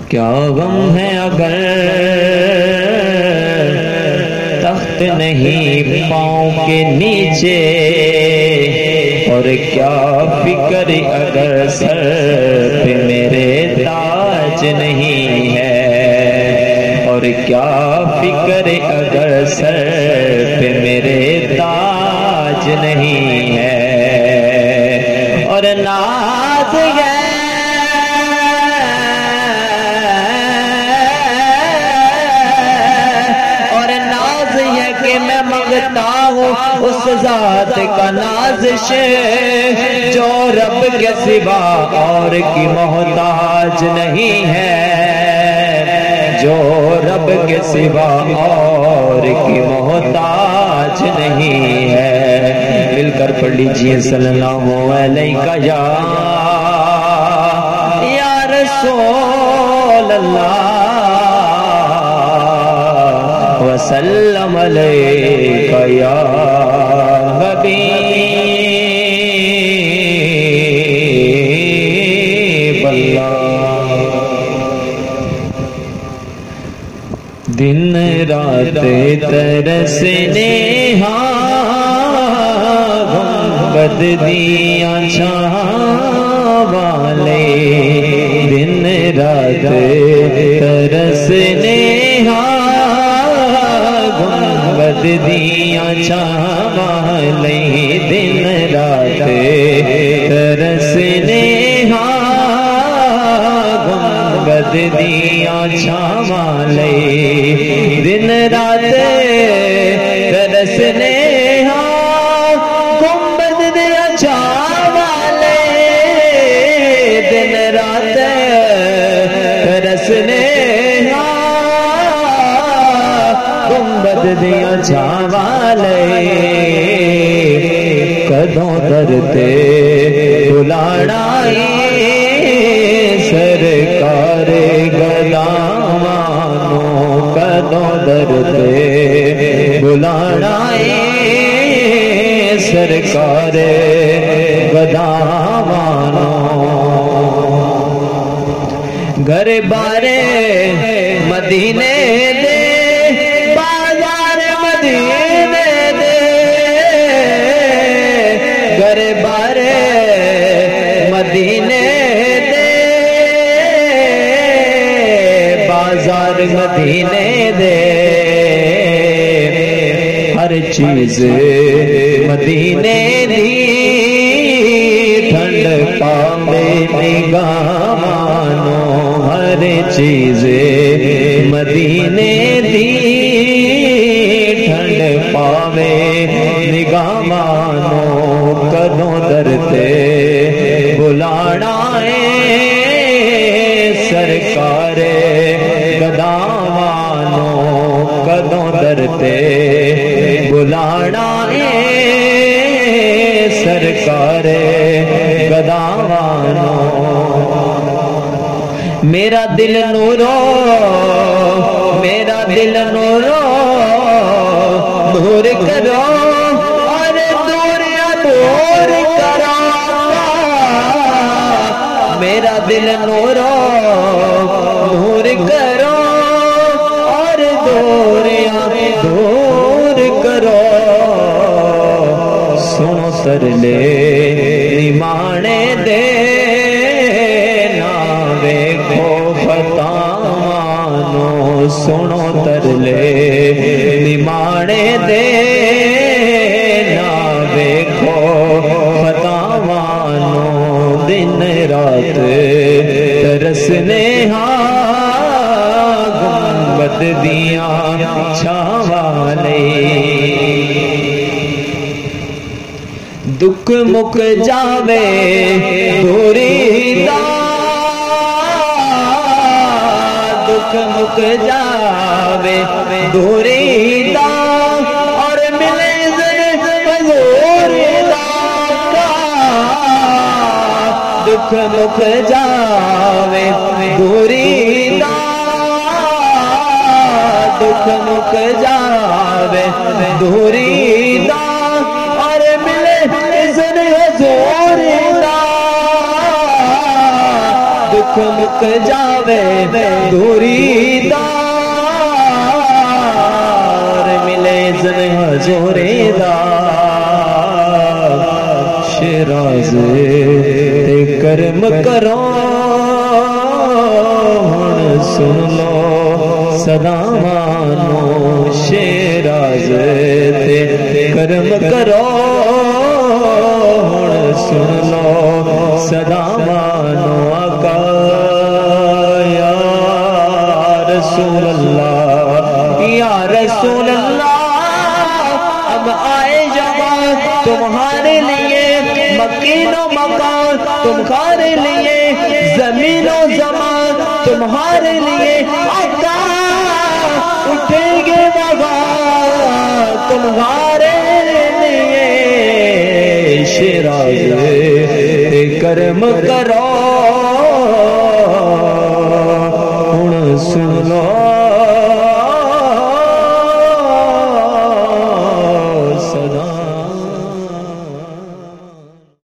کیا غم ہے اگر تخت نہیں پاؤں کے نیچے، اور کیا فکر اگر سر پہ میرے تاج نہیں ہے، اور کیا فکر اگر سر پہ میرے تاج نہیں ہے، اور ناز ہے اس ذات کا نازش جو رب کے سوا اور کی محتاج نہیں ہے، جو رب کے سوا اور کی محتاج نہیں ہے۔ مل کر پڑھ لیجئے صلی اللہ علیہ یا رسول اللہ وسلم علیک یا حبیب اللہ۔ دن رات ترسنے گنبد دیاں چھاں والے، دن رات ترسنے گنبد دیاں چھاں والے، دن رات ترسنے گنبد دیاں چھاں والے، دن رات ترسنے گنبد دیاں چھاں والے، دن رات ترسنے گنبد دیاں چھاں والے، کدوں درتے بلانا سرکار گدامانو، کدوں درتے بلانا سرکار گدامانو، گھر بارے مدینے دے گھر بارے مدینے دے، بازار مدینے دے، ہر چیز مدینے دی، ٹھنڈ پاوے نگاہ مانو، ہر چیز مدینے دی، ٹھنڈ پاوے نگاہ مانو، کدوں درتے بلانا سرکار گدامانو، کدوں درتے بلانا سرکار گدامانو، میرا دل نورو میرا دل نورو نور کرو اور دور کرو، میرا دل نورو نور کرو اور دور کرو، سنو ترلے ایمانے دے ویکھو فتح مانو، سنو ترلے نمانے دے نا ویکھو فتح مانو، دن رات ترسنے گنبد دیاں چھاں والے، دکھ مک جاوے دوری دا، دکھ مک جاوے دوری دا، اور ملے حضور دا، دکھ مک جاوے دوری دا، دکھ مک جاوے دوری دا، اور ملے حضور دا، دکھ مک جاوے دوری دار ملے زن حضوری دار شیراز تے کرم کرو سن لو صدا مانو شیراز تے کرم کرو سن لو صدا مانو آقا یا رسول اللہ یا رسول اللہ اب آئے جوان تمہارے لیے مکین و مکان تمہارے لیے زمین و زمان تمہارے لیے آقا اٹھیں گے وہاں تمہارے لیے شیراز تے کرم کرو